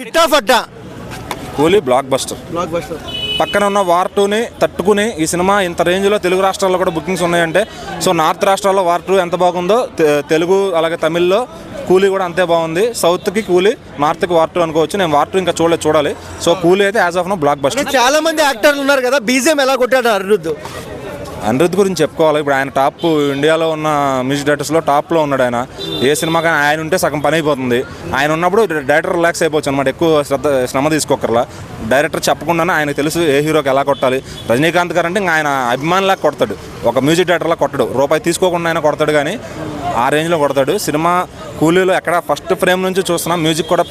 హిట్టా ఫట్టా? కూలీ block buster. పక్కన ఉన్న వార్ 2ని తట్టుకుని ఈ సినిమా ఇంత రేంజ్లో తెలుగు రాష్ట్రాల్లో కూడా బుకింగ్స్ ఉన్నాయంటే సో నార్త్ రాష్ట్రాల్లో వార్ 2 ఎంత బాగుందో తెలుగు అలాగే తమిళ్లో కూలీ కూడా అంతే బాగుంది. సౌత్కి కూలీ, నార్త్కి వార్ 2 అనుకోవచ్చు. నేను వార్ 2 ఇంకా చూడాలి. సో కూలీ అయితే as of now blockbuster. చాలా మంది యాక్టర్లు ఉన్నారు కదా, బీజిఎం ఎలా కొట్టాడు అనిరుద్ధ్ గురించి చెప్పుకోవాలి. ఇప్పుడు ఆయన టాప్ ఇండియాలో ఉన్న మ్యూజిక్ డైరెక్టర్స్లో టాప్లో ఉన్నాడు. ఏ సినిమాకి ఆయన ఉంటే సగం పని అయిపోతుంది. ఆయన ఉన్నప్పుడు డైరెక్టర్ రిలాక్స్ అయిపోవచ్చు అనమాట. ఎక్కువ శ్రమ తీసుకోకర్లా. డైరెక్టర్ చెప్పకుండానే ఆయనకు తెలుసు ఏ హీరోకి ఎలా కొట్టాలి. రజనీకాంత్ గారు అంటే ఇంకా ఆయన అభిమానిలా కొడతాడు, ఒక మ్యూజిక్ డైరెక్టర్లా కొట్టడు. రూపాయి తీసుకోకుండా ఆయన కొడతాడు, కానీ ఆ రేంజ్లో కొడతాడు. సినిమా కూలీలో ఎక్కడ ఫస్ట్ ఫ్రేమ్ నుంచి చూస్తున్నాం, మ్యూజిక్ కూడా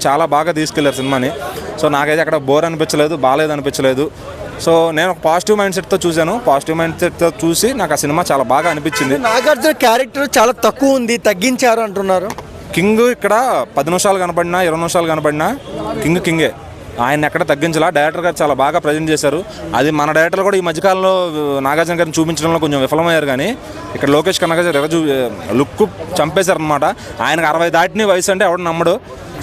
చాలా బాగా తీసుకెళ్లారు సినిమాని. సో నాకైతే అక్కడ బోర్ అనిపించలేదు, బాగాలేదు అనిపించలేదు. సో నేను ఒక పాజిటివ్ మైండ్ సెట్తో చూశాను. పాజిటివ్ మైండ్ సెట్తో చూసి నాకు ఆ సినిమా చాలా బాగా అనిపించింది. నాగార్జున క్యారెక్టర్ చాలా తక్కువ ఉంది, తగ్గించారు అంటున్నారు. కింగ్ ఇక్కడ 10 నిమిషాలు కనపడినా 20 నిమిషాలు కనపడినా కింగే. ఆయన ఎక్కడ తగ్గించాలా. డైరెక్టర్ గారు చాలా బాగా ప్రజెంట్ చేశారు. అది మన డైరెక్టర్లు కూడా ఈ మధ్యకాలంలో నాగార్జున గారిని చూపించడంలో కొంచెం విఫలమయ్యారు. కానీ ఇక్కడ లోకేష్ కనగ లుక్ చంపేశారు అనమాట. ఆయనకు 60 దాటిని వయసు అంటే ఎవడు నమ్మడు.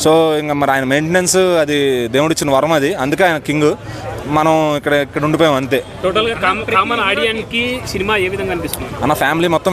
సో ఇంకా మరి ఆయన మెయింటెనెన్స్ అది దేవుడిచ్చిన వరం అది. అందుకే ఆయన కింగ్. మనం ఇక్కడ ఉండిపోయాం అంతే. టోటల్గా కామన్ ఆడియన్స్కి సినిమా ఏ విధంగా అనిపిస్తుంది అన్న? ఫ్యామిలీ మొత్తం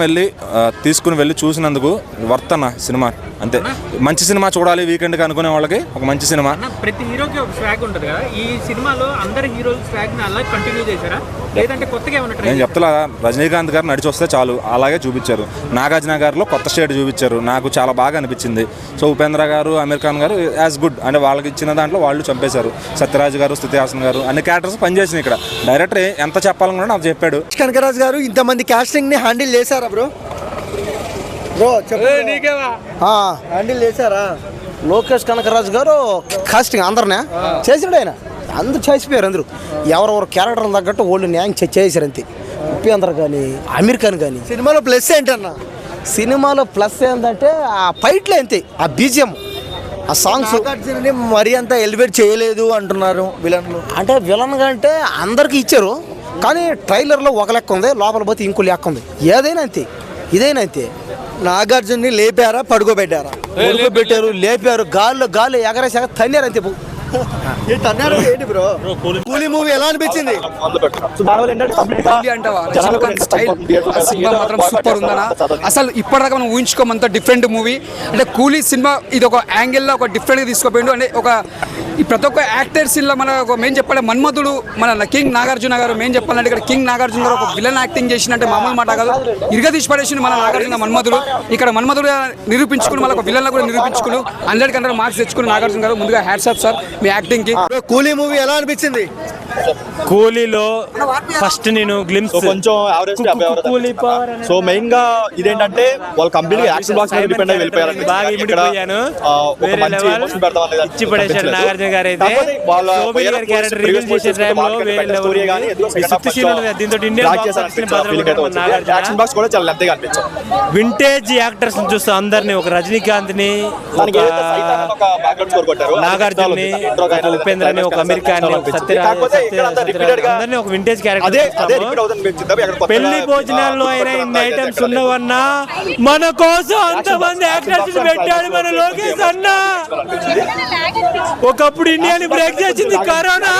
తీసుకుని వెళ్ళి చూసినందుకు వర్త్ అన్న సినిమా అంతే. మంచి సినిమా చూడాలి వీకెండ్కి అనుకునే వాళ్ళకి ఒక మంచి సినిమా. ప్రతి హీరోకి ఒక స్వాగ్ ఉంటుంది కదా, ఈ సినిమాలో అందరి హీరోల స్వాగ్ని అలా కంటిన్యూ చేశారా లేదంటే కొత్తగా ఏమన్నా? నేను చెప్తా, రజనీకాంత్ గారు నడిచి వస్తే చాలు అలాగే చూపించారు. నాగార్జున గారిలో కొత్త స్టేట్ చూపించారు, నాకు చాలా బాగా అనిపించింది. సో ఉపేంద్ర గారు, అమీర్ ఖాన్ గారు యాజ్ గుడ్ అంటే వాళ్ళకి ఇచ్చిన దాంట్లో వాళ్ళు చంపేశారు. సత్యరాజ్ గారు, స్తుతి హాసన్ గారు అన్ని క్యారెక్టర్స్ పనిచేసింది. ఇక్కడ డైరెక్టర్ ఎంత చెప్పాలనుకున్నా నాకు చెప్పాడు. కనకరాజు గారు ఇంతమంది కాస్టింగ్ ని హ్యాండిల్ చేశారా బ్రో హ్యాండిల్ చేశారా? లోకేష్ కనకరాజు గారు కాస్టింగ్ అందరినే చేసాడు. ఆయన అందరూ చేసిపోయారు. అందరూ ఎవరెవరు క్యారెక్టర్ తగ్గట్టు వాళ్ళు న్యాయం చేశారు అంతే. ఉపేంద్ర కానీ, అమీర్ ఖాన్ కానీ. సినిమాలో ప్లస్ ఏంటన్నా? సినిమాలో ప్లస్ ఏంటంటే ఆ ఫైట్లే అంతే, ఆ బీజిఎం, ఆ సాంగ్స్. మరీ అంతా ఎలివేట్ చేయలేదు అంటున్నారు విలన్లు. అంటే విలన్ అంటే అందరికి ఇచ్చారు, కానీ ట్రైలర్లో ఒక లెక్క ఉంది, లోపల పోతే ఇంకో లెక్క ఉంది. ఏదైనా అంతే, ఇదైనా అంతే. నాగార్జున్ని లేపారా, పడుకోబెట్టారా? పెట్టారు, లేపారు, గాల్లో ఎగరేసాక తన్నారు అంతే. కూలీ మూవీ ఎలా అనిపించింది? సినిమా మాత్రం సూపర్ ఉందనా. అసలు ఇప్పటిదాకా మనం ఊహించుకోమంత డిఫరెంట్ మూవీ. అంటే కూలీ సినిమా ఇది ఒక యాంగిల్లో ఒక డిఫరెంట్గా తీసుకోపోయిండు. అంటే ఒక ఈ ప్రతి ఒక్క యాక్టర్స్ ఇలా మన ఒక మెయిన్ చెప్పాలంటే మన్మధుడు మన కింగ్ నాగార్జున గారు మెయిన్ చెప్పాలంటే ఇక్కడ కింగ్ నాగార్జున గారు ఒక విలన్ యాక్టింగ్ చేసినట్టే మామూలు మాట కాదు. ఇరుగా తీసి పడేసిండు మన నాగార్జున మన్మధుడు. ఇక్కడ మన్మధుడు నిరూపించుకుని మళ్ళీ ఒక విలన్ కూడా నిరూపించుకుని 100 మార్క్స్ తెచ్చుకుని నాగార్జున గారు. ముందుగా హ్యాట్స్ ఆఫ్ సార్ మీ యాక్టింగ్ కి. కూలీ మూవీ ఎలా అనిపించింది? కూలీలో ఫస్ట్ నేను గ్లిమ్స్ కొంచెం సో మెయిన్ గా ఇదేంటంటే వాళ్ళు కంప్లీట్ యాక్షన్ బాక్స్ మీద డిపెండ్ అయ్యి వెళ్ళిపోయారు. బాగా ఇమిడిపోయాను. ఇచ్చి పడేశారు నాగార్జున గారు. అయితే శోభన్ గారి క్యారెక్టర్ రివీల్ చేసే టైంలో దీంతో వింటేజ్ యాక్టర్స్ చూస్తాం అందరినీ. ఒక రజనీకాంత్ ని, నాగార్జున ని, ఉపేంద్ర ని, ఒక అమీర్ ఖాన్ ని, సత్యరాజ్ అందరినీ ఒక వింటేజ్ క్యారెక్టర్. పెళ్లి భోజనాల్లో అయినా ఇన్ని ఐటమ్స్ ఉన్నవన్నా మన కోసం అంతమంది యాక్టర్స్ పెట్టాడు మన లోకేష్ అన్న. ఒకప్పుడు ఇండియాని బ్రేక్ చేసింది కరోనా,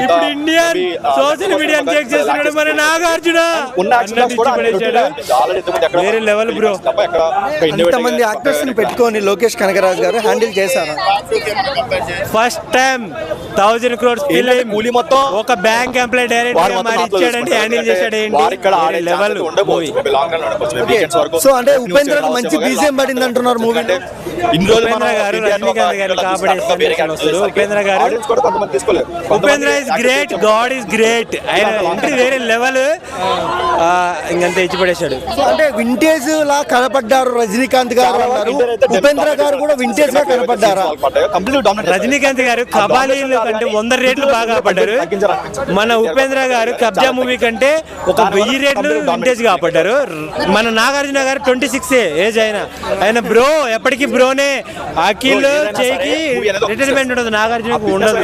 ఇప్పుడు ఇండియన్ సోషల్ మీడియాని బ్రేక్ చేస్తున్నాడు మన నాగార్జున. వేరే లెవెల్ బ్రో. ఇంతమంది యాక్టర్స్ ని పెట్టుకొని లోకేష్ కనకరాజు గారు హ్యాండిల్ చేశారు. ఫస్ట్ టైం 1000 crores కూలీ మొత్తం ఒక బ్యాంక్ ఎంప్లాయ్ డైరెక్ట్ మరి ఇచ్చాడంటే హ్యాండిల్ చేశాడు. ఏంటి లెవెల్ మూవీ. సో అంటే ఉపేంద్ర మంచి బీజిఎం పడింది అంటున్నారు మూవీ. ఉపేంద్ర గారు రజనీకాంత్ గారు కాబట్టి Upendra is great, God is great. ఆయన ఎంట్రీ వేరే లెవెల్. ఇంకంతా ఇచ్చి పడేశాడు. అంటే వింటేజ్ లా కనపడ్డారు రజనీకాంత్ గారు అన్నారు. ఉపేంద్ర గారు కూడా వింటేజ్ గా కనపడ్డారా? రజనీకాంత్ గారు కబాలీలు కంటే 100 రేట్లు బాగా కాపాడారు. మన ఉపేంద్ర గారు కబ్జా మూవీ కంటే ఒక 1000 రేట్లు వింటేజ్ కాపాడారు. మన నాగార్జున గారు 26 ఏజ్ ఆయన బ్రో, ఎప్పటికీ బ్రోనే. అఖిల్ చేయికి రిటైర్మెంట్ ఉండదు, నాగార్జునకు ఉండదు.